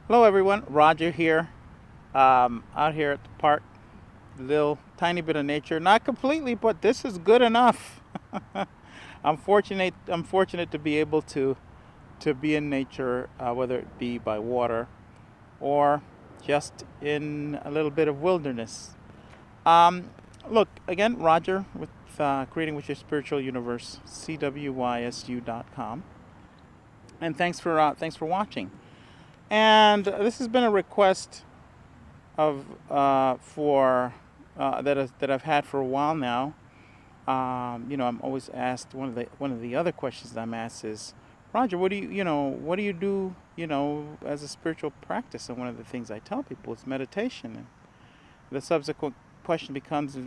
Hello everyone, Roger here. Out here at the park, little tiny bit of nature. Not completely, but this is good enough. I'm fortunate to be able to be in nature, whether it be by water or just in a little bit of wilderness. Um, Look again, Roger with Creating with Your Spiritual Universe, CWYSU.com, and thanks for watching. And this has been a request of for that I've had for a while now. I'm always asked one of the other questions that I'm asked is, Roger, what do you do as a spiritual practice? And one of the things I tell people is meditation. And the subsequent question becomes,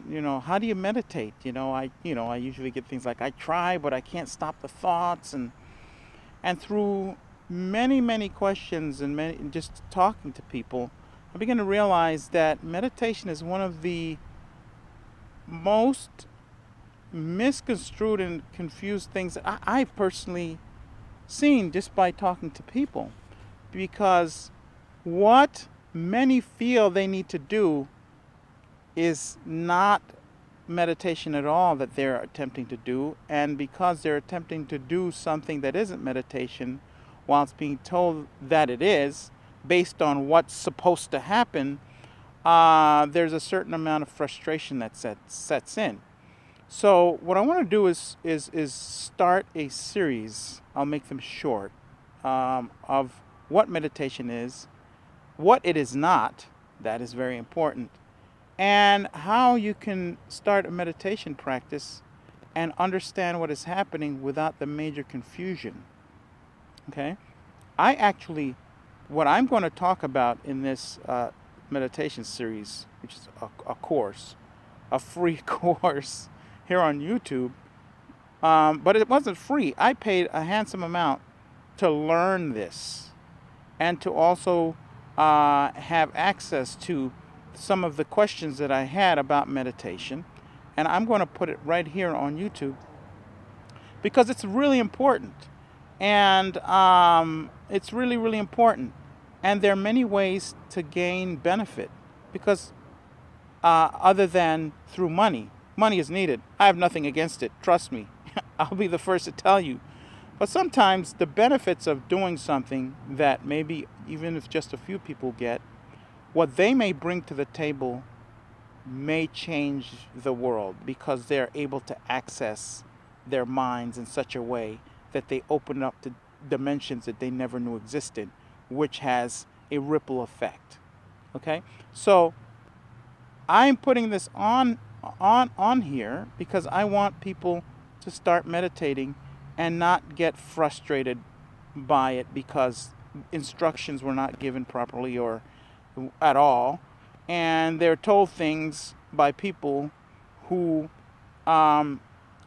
how do you meditate? I usually get things like, I try, but I can't stop the thoughts, and through many, many questions and just talking to people, I begin to realize that meditation is one of the most misconstrued and confused things that I've personally seen just by talking to people. Because what many feel they need to do is not meditation at all that they're attempting to do. And because they're attempting to do something that isn't meditation, while it's being told that it is, based on what's supposed to happen, there's a certain amount of frustration that sets in. So what I want to do is start a series. I'll make them short, of what meditation is, what it is not. That is very important, and how you can start a meditation practice and understand what is happening without the major confusion. Okay, I actually, what I'm going to talk about in this meditation series, which is a course, a free course here on YouTube. But it wasn't free. I paid a handsome amount to learn this and to also have access to some of the questions that I had about meditation. And I'm going to put it right here on YouTube because it's really important. And it's really, really important. And there are many ways to gain benefit because other than through money. Money is needed. I have nothing against it. Trust me. I'll be the first to tell you. But sometimes the benefits of doing something that maybe even if just a few people get, what they may bring to the table may change the world because they're able to access their minds in such a way that they open up to dimensions that they never knew existed, which has a ripple effect. Okay? So I'm putting this on here because I want people to start meditating and not get frustrated by it because instructions were not given properly or at all, and they're told things by people who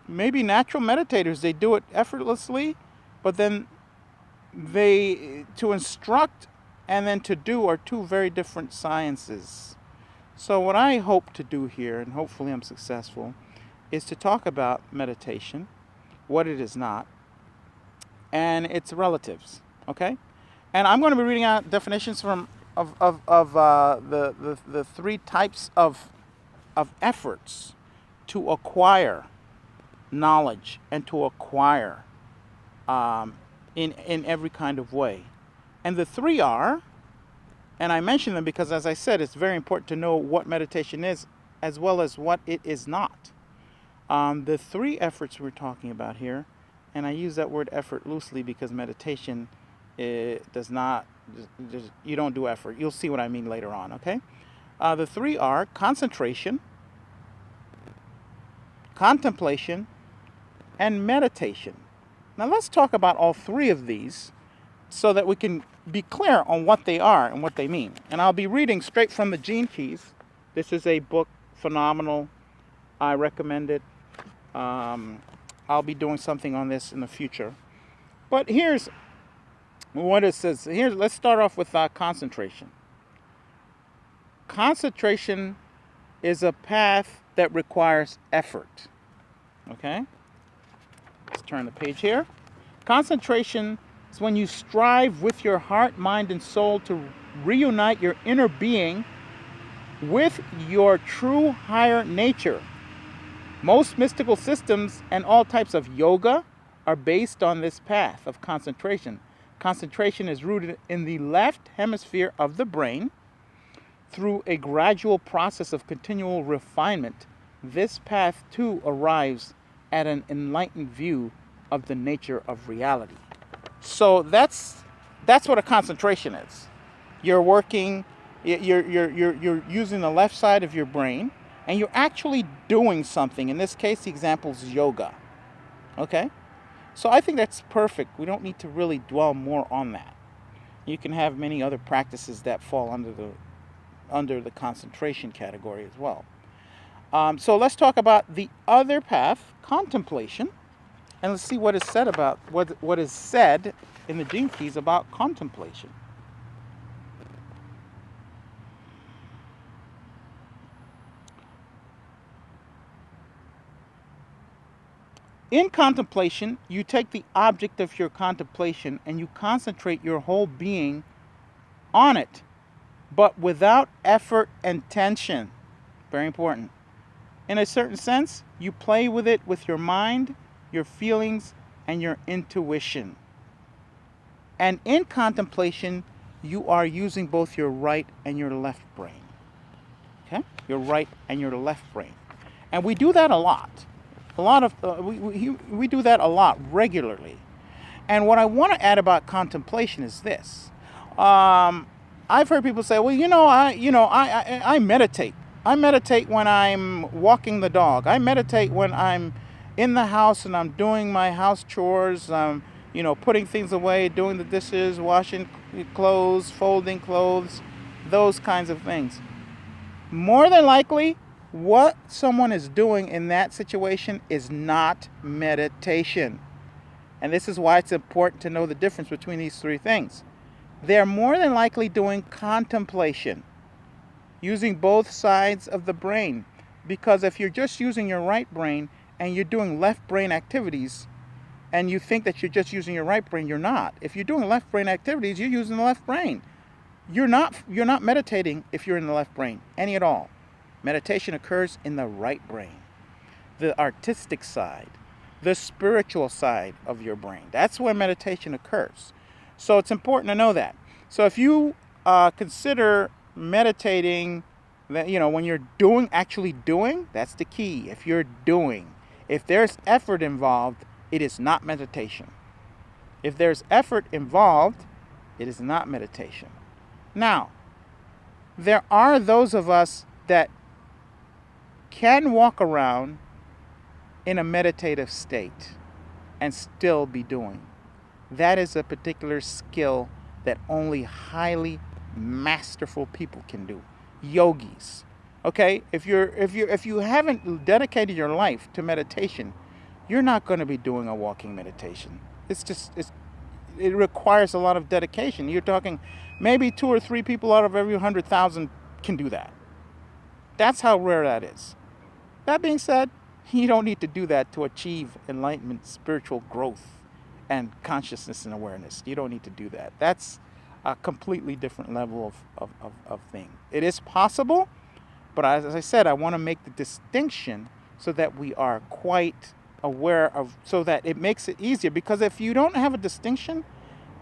maybe natural meditators. They do it effortlessly, but then they to instruct and then to do are two very different sciences. So, what I hope to do here, and hopefully I'm successful, is to talk about meditation, what it is not, and its relatives. Okay? And I'm going to be reading out definitions from the three types of efforts to acquire knowledge and to acquire in every kind of way. And the three are, and I mention them because, as I said, it's very important to know what meditation is as well as what it is not. The three efforts we're talking about here, and I use that word effort loosely because meditation does not, you don't do effort. You'll see what I mean later on, okay? The three are concentration, contemplation, and meditation. Now let's talk about all three of these so that we can be clear on what they are and what they mean. And I'll be reading straight from the Gene Keys. This is a book, phenomenal. I recommend it. I'll be doing something on this in the future. But here's what it says. Let's start off with concentration. Concentration is a path that requires effort. Okay? Let's turn the page here. Concentration is when you strive with your heart, mind, and soul to reunite your inner being with your true higher nature. Most mystical systems and all types of yoga are based on this path of concentration. Concentration is rooted in the left hemisphere of the brain. Through a gradual process of continual refinement, this path too arrives at an enlightened view of the nature of reality. So that's what a concentration is. You're working, you're using the left side of your brain, and you're actually doing something. In this case, the example is yoga. Okay? So I think that's perfect. We don't need to really dwell more on that. You can have many other practices that fall under the concentration category as well. So let's talk about the other path, contemplation, and let's see what is said about what is said in the Gene Keys about contemplation. In contemplation, you take the object of your contemplation and you concentrate your whole being on it, but without effort and tension. Very important. In a certain sense, you play with it with your mind, your feelings, and your intuition. And in contemplation, you are using both your right and your left brain. Okay? Your right and your left brain. And we do that a lot. We do that a lot regularly. And what I want to add about contemplation is this. I've heard people say, well, I meditate. I meditate when I'm walking the dog. I meditate when I'm in the house and I'm doing my house chores, putting things away, doing the dishes, washing clothes, folding clothes, those kinds of things. More than likely, what someone is doing in that situation is not meditation. And this is why it's important to know the difference between these three things. They're more than likely doing contemplation, using both sides of the brain. Because if you're just using your right brain and you're doing left brain activities, and you think that you're just using your right brain, you're not. If you're doing left brain activities, you're using the left brain. You're not meditating if you're in the left brain, any at all. Meditation occurs in the right brain, the artistic side, the spiritual side of your brain. That's where meditation occurs. So it's important to know that. So if you consider meditating, when you're actually doing, that's the key. If you're doing, if there's effort involved, it is not meditation. If there's effort involved, it is not meditation. Now, there are those of us that can walk around in a meditative state and still be doing. That is a particular skill that only highly masterful people can do. Yogis. Okay? If you haven't dedicated your life to meditation, you're not going to be doing a walking meditation. It requires a lot of dedication. You're talking maybe 2 or 3 people out of every 100,000 can do that. That's how rare that is. That being said, you don't need to do that to achieve enlightenment, spiritual growth, and consciousness and awareness. You don't need to do that. That's a completely different level of thing. It is possible, but as I said, I want to make the distinction so that we are quite aware of, so that it makes it easier. Because if you don't have a distinction,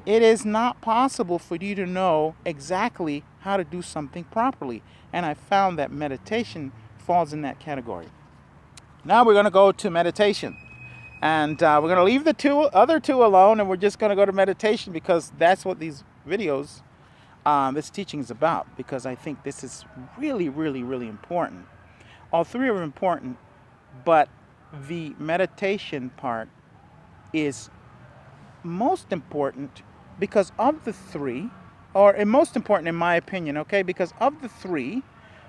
it is not possible for you to know exactly how to do something properly. And I found that meditation falls in that category. Now we're going to go to meditation. And we're going to leave the other two alone, and we're just going to go to meditation because that's what these videos, this teaching is about. Because I think this is really, really, really important. All three are important, but the meditation part is most important because of the three, or most important in my opinion, okay? Because of the three,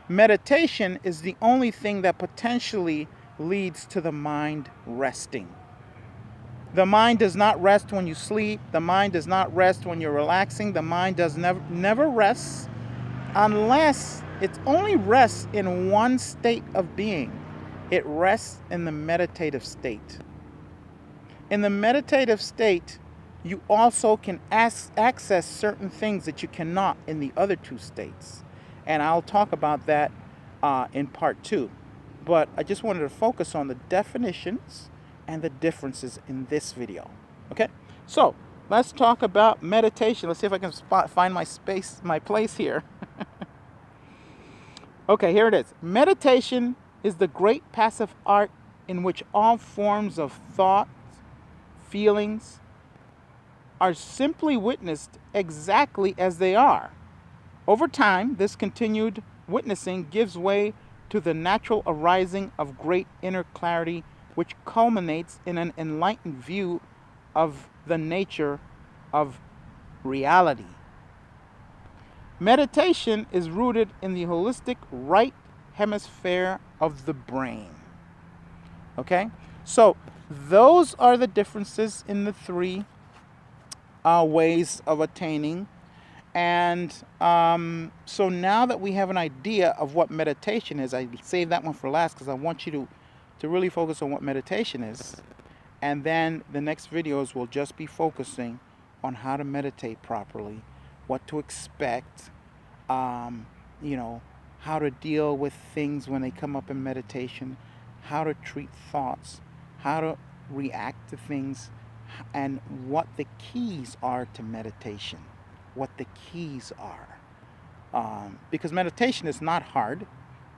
meditation is the only thing that potentially leads to the mind resting. The mind does not rest when you sleep. The mind does not rest when you're relaxing. The mind does never rests unless it only rests in one state of being. It rests in the meditative state. In the meditative state, you also can access certain things that you cannot in the other two states. And I'll talk about that in part 2. But I just wanted to focus on the definitions and the differences in this video. Okay? So, let's talk about meditation. Let's see if I can find my place here. Okay, here it is. Meditation is the great passive art in which all forms of thought, feelings, are simply witnessed exactly as they are. Over time, this continued witnessing gives way to the natural arising of great inner clarity, which culminates in an enlightened view of the nature of reality. Meditation is rooted in the holistic right hemisphere of the brain. Okay? So, those are the differences in the three ways of attaining. And so now that we have an idea of what meditation is, I saved that one for last because I want you to really focus on what meditation is. And then the next videos will just be focusing on how to meditate properly, what to expect, how to deal with things when they come up in meditation, how to treat thoughts, how to react to things, and what the keys are to meditation. What the keys are. Because meditation is not hard,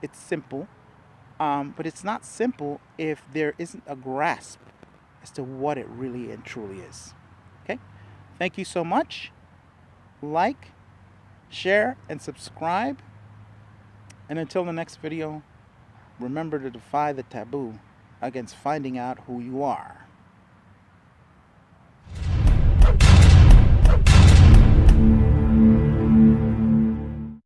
it's simple, but it's not simple if there isn't a grasp as to what it really and truly is. Okay? Thank you so much. Like, share, and subscribe. And until the next video, remember to defy the taboo against finding out who you are.